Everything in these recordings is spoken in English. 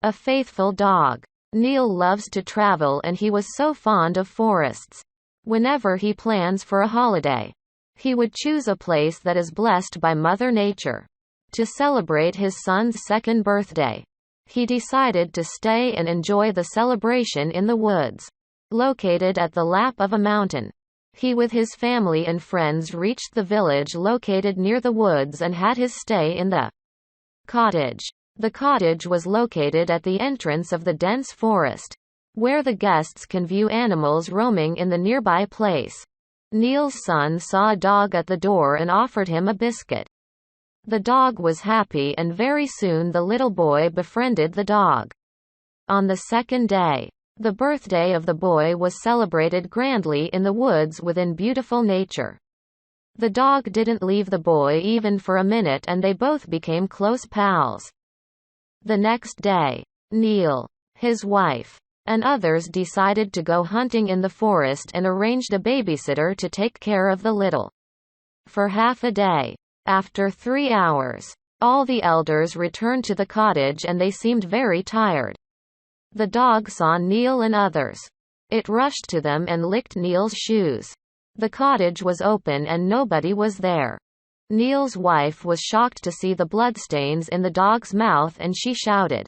A faithful dog. Neil loves to travel and he was so fond of forests. Whenever he plans for a holiday, he would choose a place that is blessed by Mother Nature. To celebrate his son's second birthday, he decided to stay and enjoy the celebration in the woods, located at the lap of a mountain. He with his family and friends reached the village located near the woods and had his stay in the cottage. The cottage was located at the entrance of the dense forest, where the guests can view animals roaming in the nearby place. Neil's son saw a dog at the door and offered him a biscuit. The dog was happy and very soon the little boy befriended the dog. On the second day, the birthday of the boy was celebrated grandly in the woods within beautiful nature. The dog didn't leave the boy even for a minute and they both became close pals. The next day, Neil, his wife, and others decided to go hunting in the forest and arranged a babysitter to take care of the little for half a day. After 3 hours, all the elders returned to the cottage and they seemed very tired. The dog saw Neil and others. It rushed to them and licked Neil's shoes. The cottage was open and nobody was there. Neil's wife was shocked to see the bloodstains in the dog's mouth and she shouted.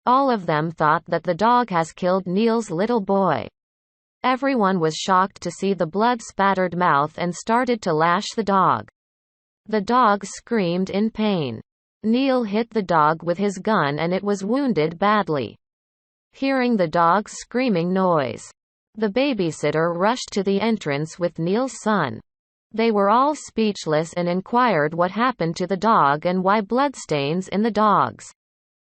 All of them thought that the dog has killed Neil's little boy. Everyone was shocked to see the blood-spattered mouth and started to lash the dog. The dog screamed in pain. Neil hit the dog with his gun and it was wounded badly. Hearing the dog's screaming noise, the babysitter rushed to the entrance with Neil's son. They were all speechless and inquired what happened to the dog and why bloodstains in the dog's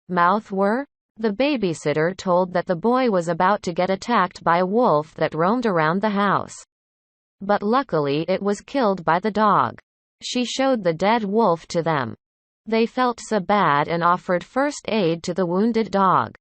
mouth were. The babysitter told that the boy was about to get attacked by a wolf that roamed around the house. But luckily it was killed by the dog. She showed the dead wolf to them. They felt so bad and offered first aid to the wounded dog.